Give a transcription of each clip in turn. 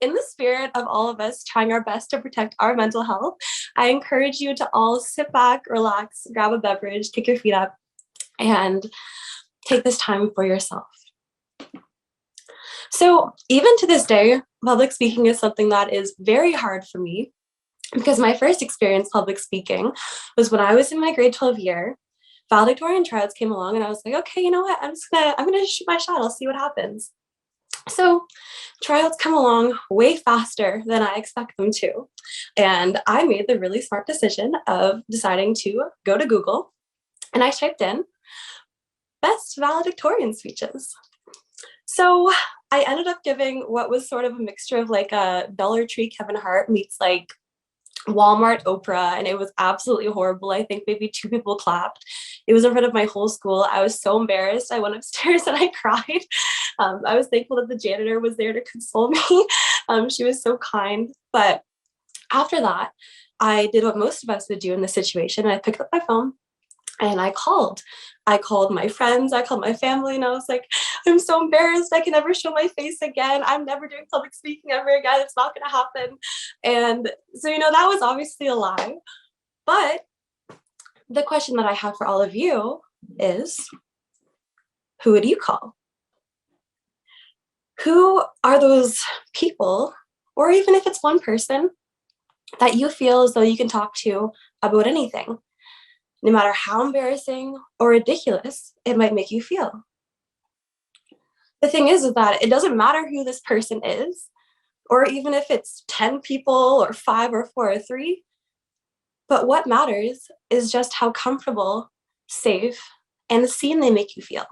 in the spirit of all of us trying our best to protect our mental health, I encourage you to all sit back, relax, grab a beverage, kick your feet up, and take this time for yourself. So even to this day, public speaking is something that is very hard for me, because my first experience public speaking was when I was in my grade 12 year. Valedictorian tryouts came along and I was like, okay, you know what? I'm gonna shoot my shot. I'll see what happens. So tryouts come along way faster than I expect them to. And I made the really smart decision of deciding to go to Google, and I typed in best valedictorian speeches. So I ended up giving what was sort of a mixture of like a Dollar Tree Kevin Hart meets like Walmart Oprah, and it was absolutely horrible. I think maybe 2 people clapped. It was in front of my whole school. I was so embarrassed. I went upstairs and I cried. I was thankful that the janitor was there to console me. She was so kind. But after that, I did what most of us would do in this situation. I picked up my phone and I called my friends, I called my family, and I was like, I'm so embarrassed. I can never show my face again. I'm never doing public speaking ever again. It's not going to happen. And so, that was obviously a lie. But the question that I have for all of you is, who would you call? Who are those people, or even if it's one person, that you feel as though you can talk to about anything, no matter how embarrassing or ridiculous it might make you feel? The thing is that it doesn't matter who this person is, or even if it's 10 people or 5 or 4 or 3, but what matters is just how comfortable, safe, and seen they make you feel.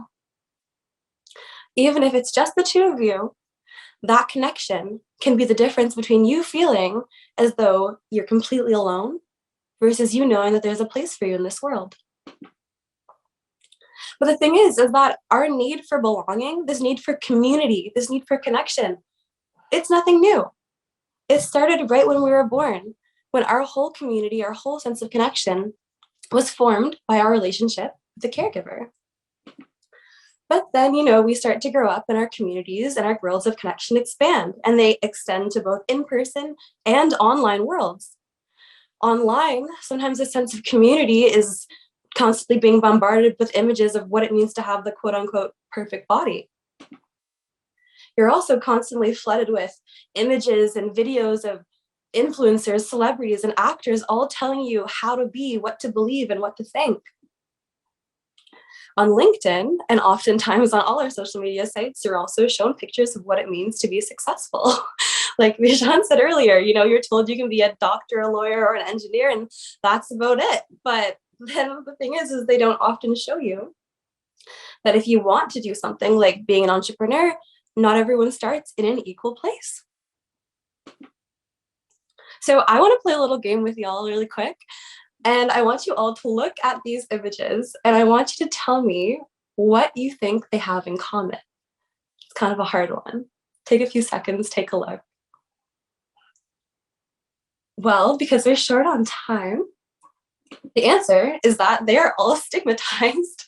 Even if it's just the 2 of you, that connection can be the difference between you feeling as though you're completely alone versus you knowing that there's a place for you in this world. But the thing is that our need for belonging, this need for community, this need for connection, it's nothing new. It started right when we were born, when our whole community, our whole sense of connection was formed by our relationship with the caregiver. But then, we start to grow up in our communities and our worlds of connection expand, and they extend to both in-person and online worlds. Online, sometimes a sense of community is constantly being bombarded with images of what it means to have the quote unquote perfect body. You're also constantly flooded with images and videos of influencers, celebrities, and actors all telling you how to be, what to believe, and what to think. On LinkedIn, and oftentimes on all our social media sites, you're also shown pictures of what it means to be successful. Like Vishan said earlier, you're told you can be a doctor, a lawyer, or an engineer, and that's about it. But then the thing is they don't often show you that if you want to do something like being an entrepreneur, not everyone starts in an equal place. So I want to play a little game with y'all really quick. And I want you all to look at these images, and I want you to tell me what you think they have in common. It's kind of a hard one. Take a few seconds, take a look. Well, because they're short on time, the answer is that they are all stigmatized.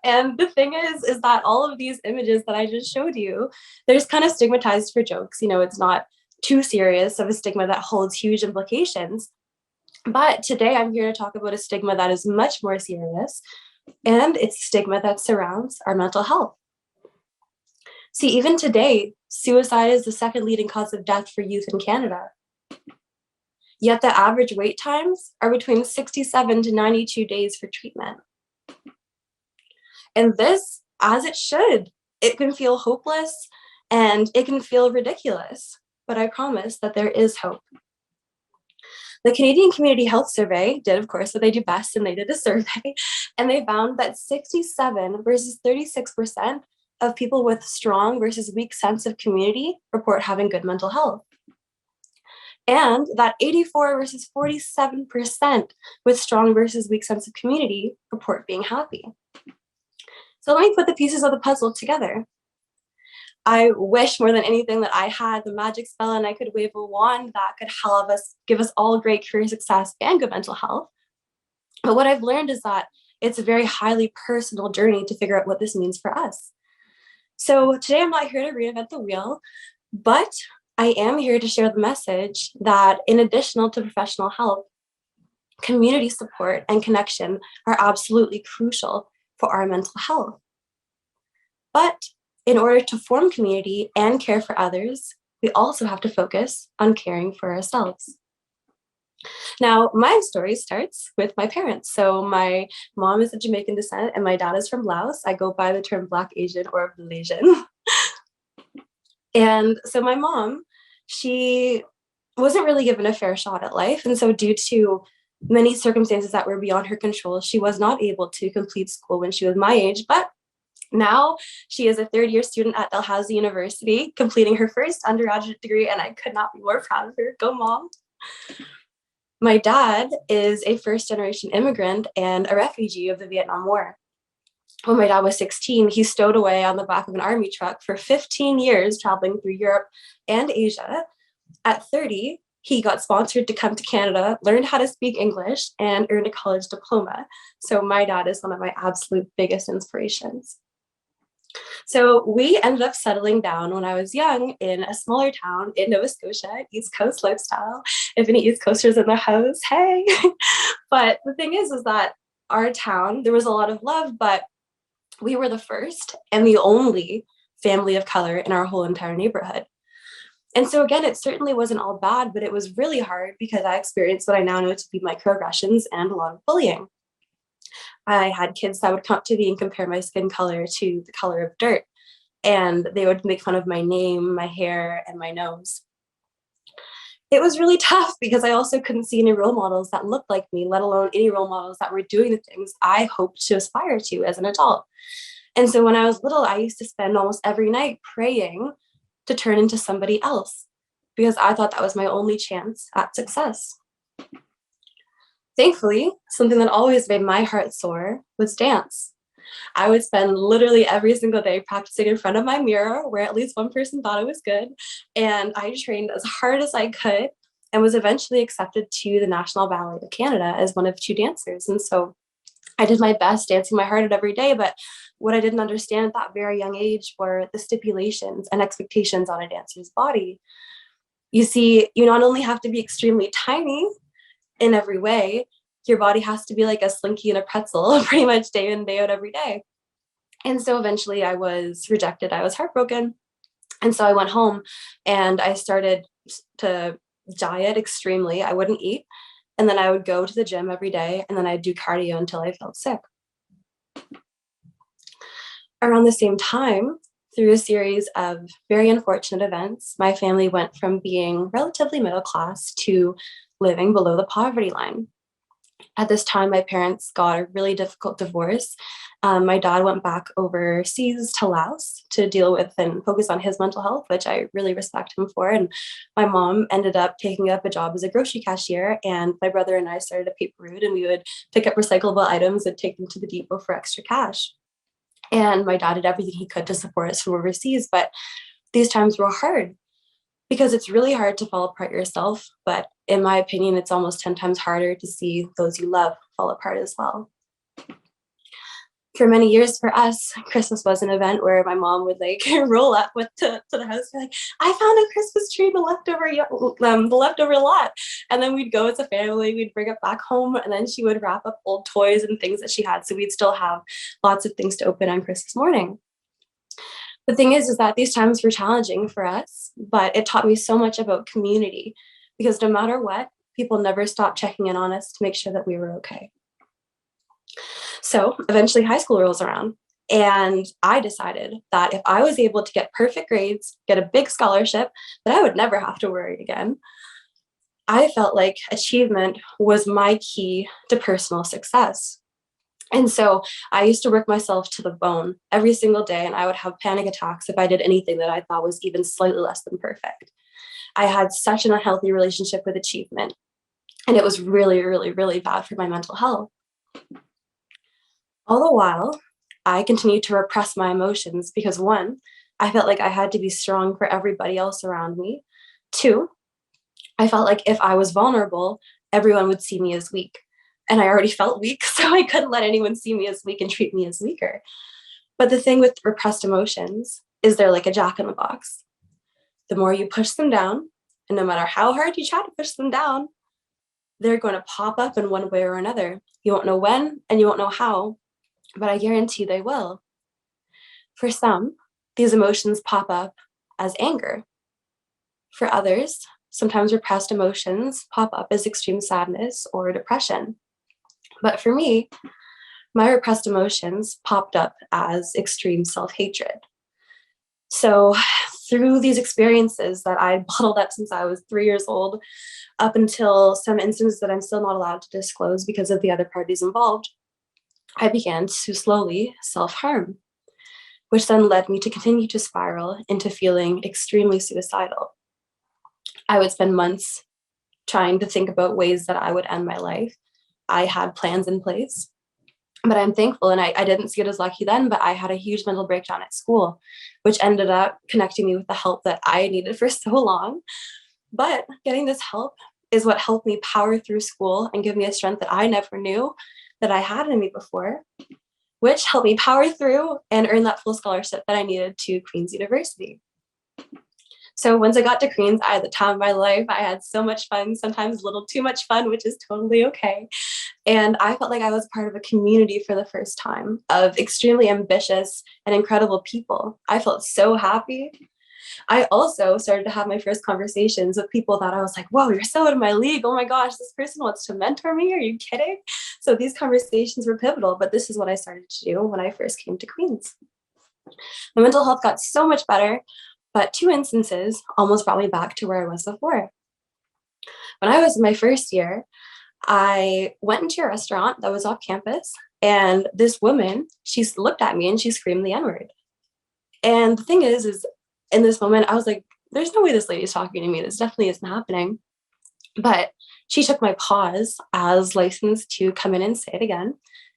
And the thing is that all of these images that I just showed you, they're just kind of stigmatized for jokes. It's not too serious of a stigma that holds huge implications. But today I'm here to talk about a stigma that is much more serious, and it's stigma that surrounds our mental health. See, even today, suicide is the second leading cause of death for youth in Canada. Yet the average wait times are between 67 to 92 days for treatment. And this, as it should, it can feel hopeless and it can feel ridiculous, but I promise that there is hope. The Canadian Community Health Survey did, of course, what they do best, and they did a survey, and they found that 67 versus 36% of people with strong versus weak sense of community report having good mental health. And that 84 versus 47% with strong versus weak sense of community report being happy. So let me put the pieces of the puzzle together. I wish more than anything that I had the magic spell and I could wave a wand that could help us, give us all great career success and good mental health. But what I've learned is that it's a very highly personal journey to figure out what this means for us. So today I'm not here to reinvent the wheel, but I am here to share the message that in addition to professional help, community support and connection are absolutely crucial for our mental health. But in order to form community and care for others, we also have to focus on caring for ourselves. Now, my story starts with my parents. So my mom is of Jamaican descent and my dad is from Laos. I go by the term Black Asian or Malaysian. And so my mom, she wasn't really given a fair shot at life. And so due to many circumstances that were beyond her control, she was not able to complete school when she was my age. But now she is a third-year student at Dalhousie University, completing her first undergraduate degree, and I could not be more proud of her. Go, Mom. My dad is a first-generation immigrant and a refugee of the Vietnam War. When my dad was 16, he stowed away on the back of an army truck for 15 years, traveling through Europe and Asia. At 30, he got sponsored to come to Canada, learned how to speak English, and earned a college diploma. So my dad is one of my absolute biggest inspirations. So we ended up settling down when I was young in a smaller town in Nova Scotia, East Coast lifestyle. If any East Coasters in the house, hey. But the thing is that our town, there was a lot of love, but we were the first and the only family of color in our whole entire neighborhood. And so again, it certainly wasn't all bad, but it was really hard because I experienced what I now know to be microaggressions and a lot of bullying. I had kids that would come up to me and compare my skin color to the color of dirt, and they would make fun of my name, my hair, and my nose. It was really tough because I also couldn't see any role models that looked like me, let alone any role models that were doing the things I hoped to aspire to as an adult. And so when I was little, I used to spend almost every night praying to turn into somebody else because I thought that was my only chance at success. Thankfully, something that always made my heart soar was dance. I would spend literally every single day practicing in front of my mirror where at least one person thought I was good. And I trained as hard as I could and was eventually accepted to the National Ballet of Canada as one of two dancers. And so I did my best dancing my heart out every day. But what I didn't understand at that very young age were the stipulations and expectations on a dancer's body. You see, you not only have to be extremely tiny in every way, your body has to be like a Slinky and a pretzel pretty much day in, day out, every day. And so eventually I was rejected. I was heartbroken. And so I went home and I started to diet extremely. I wouldn't eat. And then I would go to the gym every day and then I'd do cardio until I felt sick. Around the same time, through a series of very unfortunate events, my family went from being relatively middle class to living below the poverty line. At this time, my parents got a really difficult divorce. My dad went back overseas to Laos to deal with and focus on his mental health, which I really respect him for. And my mom ended up taking up a job as a grocery cashier, and my brother and I started a paper route, and we would pick up recyclable items and take them to the depot for extra cash. And my dad did everything he could to support us from overseas, but these times were hard because it's really hard to fall apart yourself. But in my opinion, it's almost 10 times harder to see those you love fall apart as well. For many years for us, Christmas was an event where my mom would like roll up to the house and be like, I found a Christmas tree in the leftover lot. And then we'd go as a family, we'd bring it back home, and then she would wrap up old toys and things that she had. So we'd still have lots of things to open on Christmas morning. The thing is that these times were challenging for us, but it taught me so much about community because no matter what, people never stopped checking in on us to make sure that we were okay. So eventually high school rolls around, and I decided that if I was able to get perfect grades, get a big scholarship, that I would never have to worry again. I felt like achievement was my key to personal success. And so I used to work myself to the bone every single day, and I would have panic attacks if I did anything that I thought was even slightly less than perfect. I had such an unhealthy relationship with achievement, and it was really, really, really bad for my mental health. All the while, I continued to repress my emotions because one, I felt like I had to be strong for everybody else around me. Two, I felt like if I was vulnerable, everyone would see me as weak. And I already felt weak, so I couldn't let anyone see me as weak and treat me as weaker. But the thing with repressed emotions is they're like a jack in the box. the more you push them down, and no matter how hard you try to push them down, they're going to pop up in one way or another. You won't know when and you won't know how, but I guarantee they will. For some, these emotions pop up as anger. For others, sometimes repressed emotions pop up as extreme sadness or depression. But for me, my repressed emotions popped up as extreme self-hatred. So through these experiences that I bottled up since I was 3 years old, up until some instances that I'm still not allowed to disclose because of the other parties involved, I began to slowly self-harm, which then led me to continue to spiral into feeling extremely suicidal. I would spend months trying to think about ways that I would end my life. I had plans in place, but I'm thankful, and I didn't see it as lucky then, but I had a huge mental breakdown at school, which ended up connecting me with the help that I needed for so long. But getting this help is what helped me power through school and give me a strength that I never knew that I had in me before, which helped me power through and earn that full scholarship that I needed to Queen's University. So once I got to Queen's, I had the time of my life. I had so much fun, sometimes a little too much fun, which is totally okay. And I felt like I was part of a community for the first time of extremely ambitious and incredible people. I felt so happy. I also started to have my first conversations with people that I was like, whoa, you're so out of my league. Oh my gosh, this person wants to mentor me. Are you kidding? So these conversations were pivotal, but this is what I started to do when I first came to Queen's. My mental health got so much better, but 2 instances almost brought me back to where I was before. When I was in my first year, I went into a restaurant that was off campus, and this woman, she looked at me and she screamed the N-word. And the thing is in this moment, I was like, there's no way this lady's talking to me. This definitely isn't happening. But she took my pause as license to come in and say it again.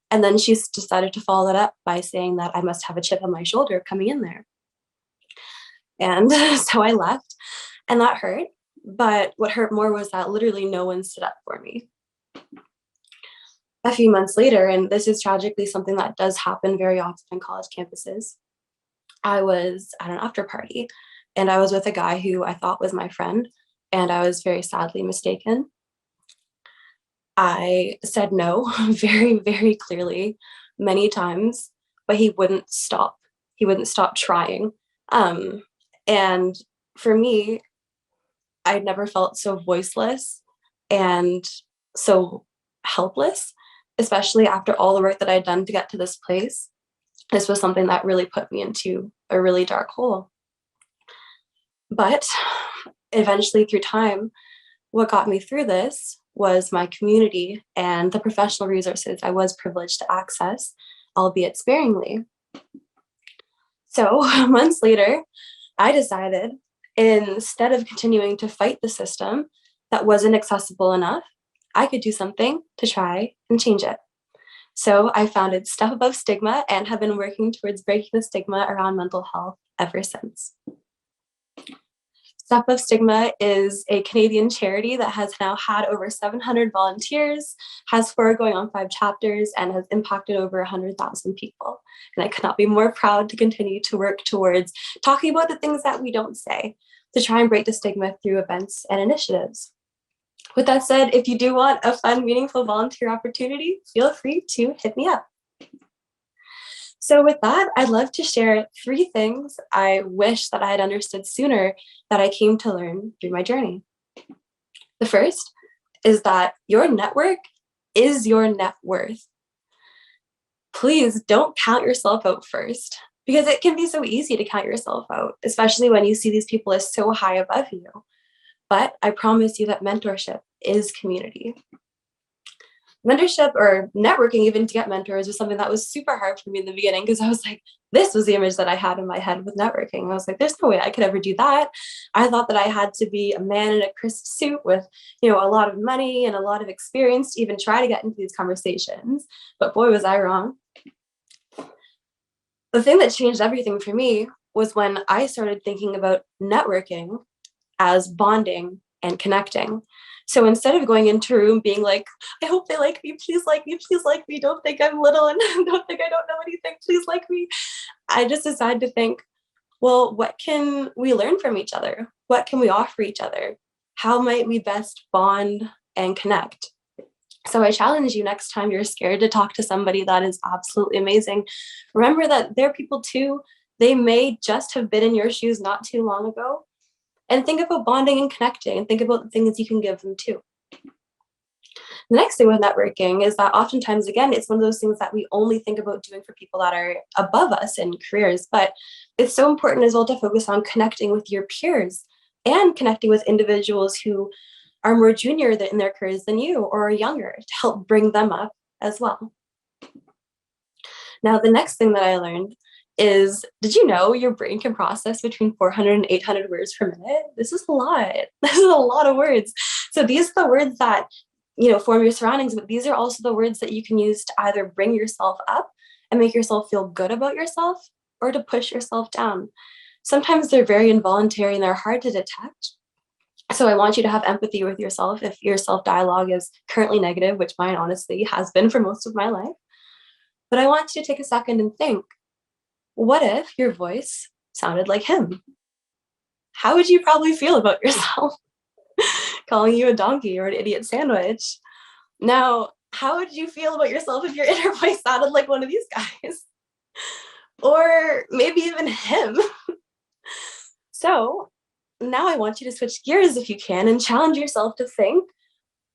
And then she decided to follow that up by saying that I must have a chip on my shoulder coming in there. And so I left, and that hurt. But what hurt more was that literally no one stood up for me. A few months later, and this is tragically something that does happen very often on college campuses, I was at an after party, and I was with a guy who I thought was my friend, and I was very sadly mistaken. I said no very, very clearly many times, but he wouldn't stop. He wouldn't stop trying. And for me, I'd never felt so voiceless and so helpless, especially after all the work that I'd done to get to this place. This was something that really put me into a really dark hole. But eventually, through time, what got me through this was my community and the professional resources I was privileged to access, albeit sparingly. So months later, I decided, instead of continuing to fight the system that wasn't accessible enough, I could do something to try and change it. So I founded Step Above Stigma and have been working towards breaking the stigma around mental health ever since. Step Above Stigma is a Canadian charity that has now had over 700 volunteers, has 4 going on 5 chapters, and has impacted over 100,000 people. And I could not be more proud to continue to work towards talking about the things that we don't say, to try and break the stigma through events and initiatives. With that said, if you do want a fun, meaningful volunteer opportunity, feel free to hit me up. So with that, I'd love to share 3 things I wish that I had understood sooner that I came to learn through my journey. The first is that your network is your net worth. Please don't count yourself out first, because it can be so easy to count yourself out, especially when you see these people as so high above you. But I promise you that mentorship is community. Mentorship or networking, even to get mentors, was something that was super hard for me in the beginning, because I was like, this was the image that I had in my head with networking. I was like, there's no way I could ever do that. I thought that I had to be a man in a crisp suit with, a lot of money and a lot of experience to even try to get into these conversations. But boy, was I wrong. The thing that changed everything for me was when I started thinking about networking as bonding and connecting. So instead of going into a room being like, I hope they like me, please like me, please like me, don't think I'm little and don't think I don't know anything, please like me, I just decided to think, well, what can we learn from each other? What can we offer each other? How might we best bond and connect? So I challenge you, next time you're scared to talk to somebody that is absolutely amazing, remember that they're people too. They may just have been in your shoes not too long ago. And think about bonding and connecting, and think about the things you can give them too. The next thing with networking is that oftentimes, again, it's one of those things that we only think about doing for people that are above us in careers, but it's so important as well to focus on connecting with your peers and connecting with individuals who are more junior in their careers than you or are younger, to help bring them up as well. Now, the next thing that I learned is, did you know your brain can process between 400 and 800 words per minute? This is a lot. This is a lot of words. So these are the words that, form your surroundings, but these are also the words that you can use to either bring yourself up and make yourself feel good about yourself, or to push yourself down. Sometimes they're very involuntary and they're hard to detect. So I want you to have empathy with yourself if your self-dialogue is currently negative, which mine honestly has been for most of my life. But I want you to take a second and think, what if your voice sounded like him? How would you probably feel about yourself? Calling you a donkey or an idiot sandwich. Now, how would you feel about yourself if your inner voice sounded like one of these guys? Or maybe even him. So now I want you to switch gears if you can and challenge yourself to think,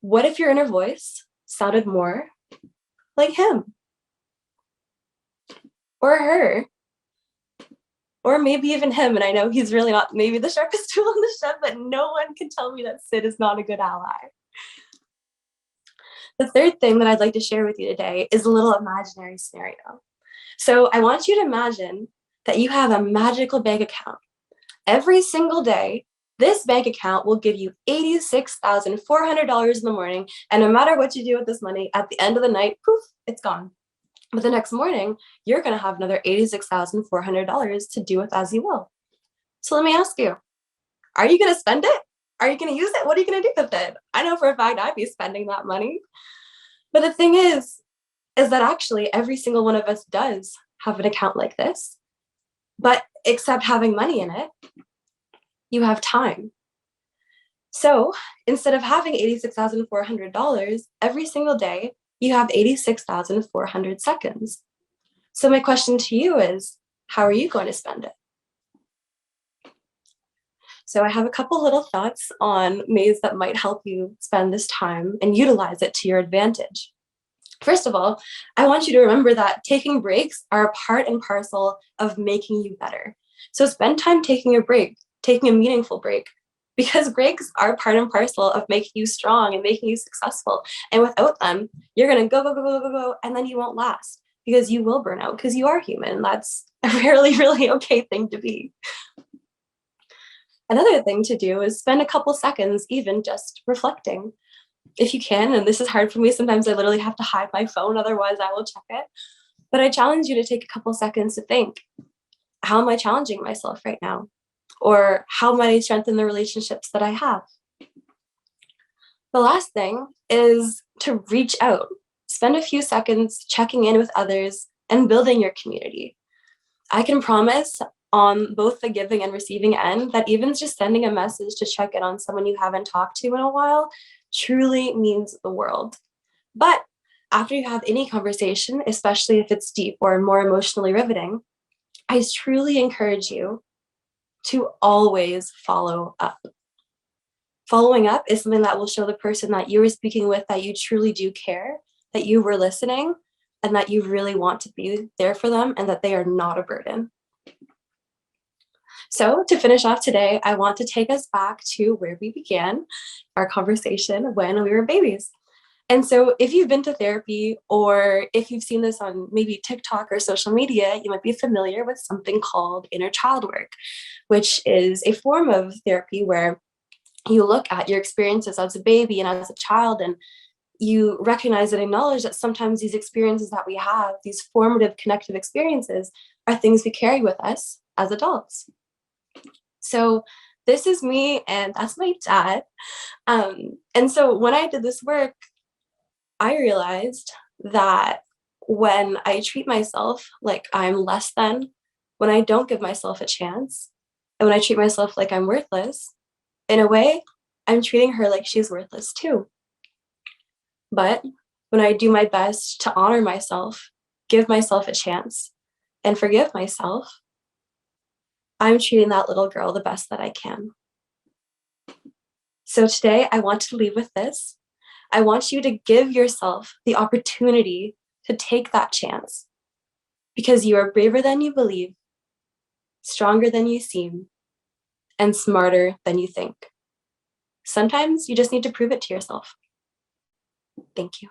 what if your inner voice sounded more like him? Or her? Or maybe even him, and I know he's really not maybe the sharpest tool in the shed, but no one can tell me that Sid is not a good ally. The third thing that I'd like to share with you today is a little imaginary scenario. So I want you to imagine that you have a magical bank account. Every single day, this bank account will give you $86,400 in the morning, and no matter what you do with this money, at the end of the night, poof, it's gone. But the next morning, you're going to have another $86,400 to do with as you will. So let me ask you, are you going to spend it? Are you going to use it? What are you going to do with it? I know for a fact I'd be spending that money. But the thing is that actually every single one of us does have an account like this. But except having money in it, you have time. So instead of having $86,400 every single day, you have 86,400 seconds. So my question to you is, how are you going to spend it? So I have a couple little thoughts on ways that might help you spend this time and utilize it to your advantage. First of all, I want you to remember that taking breaks are a part and parcel of making you better. So spend time taking a break, taking a meaningful break, because breaks are part and parcel of making you strong and making you successful. And without them, you're going to go, go, go, go, go, go, and then you won't last because you will burn out because you are human. That's a really, really okay thing to be. Another thing to do is spend a couple seconds even just reflecting. If you can, and this is hard for me, sometimes I literally have to hide my phone, otherwise I will check it. But I challenge you to take a couple seconds to think, how am I challenging myself right now? Or how might I strengthen the relationships that I have? The last thing is to reach out. Spend a few seconds checking in with others and building your community. I can promise on both the giving and receiving end that even just sending a message to check in on someone you haven't talked to in a while truly means the world. But after you have any conversation, especially if it's deep or more emotionally riveting, I truly encourage you to always follow up. Following up is something that will show the person that you were speaking with that you truly do care, that you were listening, and that you really want to be there for them and that they are not a burden. So to finish off today, I want to take us back to where we began our conversation when we were babies. And so if you've been to therapy or if you've seen this on maybe TikTok or social media, you might be familiar with something called inner child work, which is a form of therapy where you look at your experiences as a baby and as a child, and you recognize and acknowledge that sometimes these experiences that we have, these formative connective experiences, are things we carry with us as adults. So this is me and that's my dad. And so when I did this work, I realized that when I treat myself like I'm less than, when I don't give myself a chance, and when I treat myself like I'm worthless, In a way, I'm treating her like she's worthless too. But when I do my best to honor myself, give myself a chance, and forgive myself, I'm treating that little girl the best that I can. So today, I want to leave with this. I want you to give yourself the opportunity to take that chance, because you are braver than you believe, stronger than you seem, and smarter than you think. Sometimes you just need to prove it to yourself. Thank you.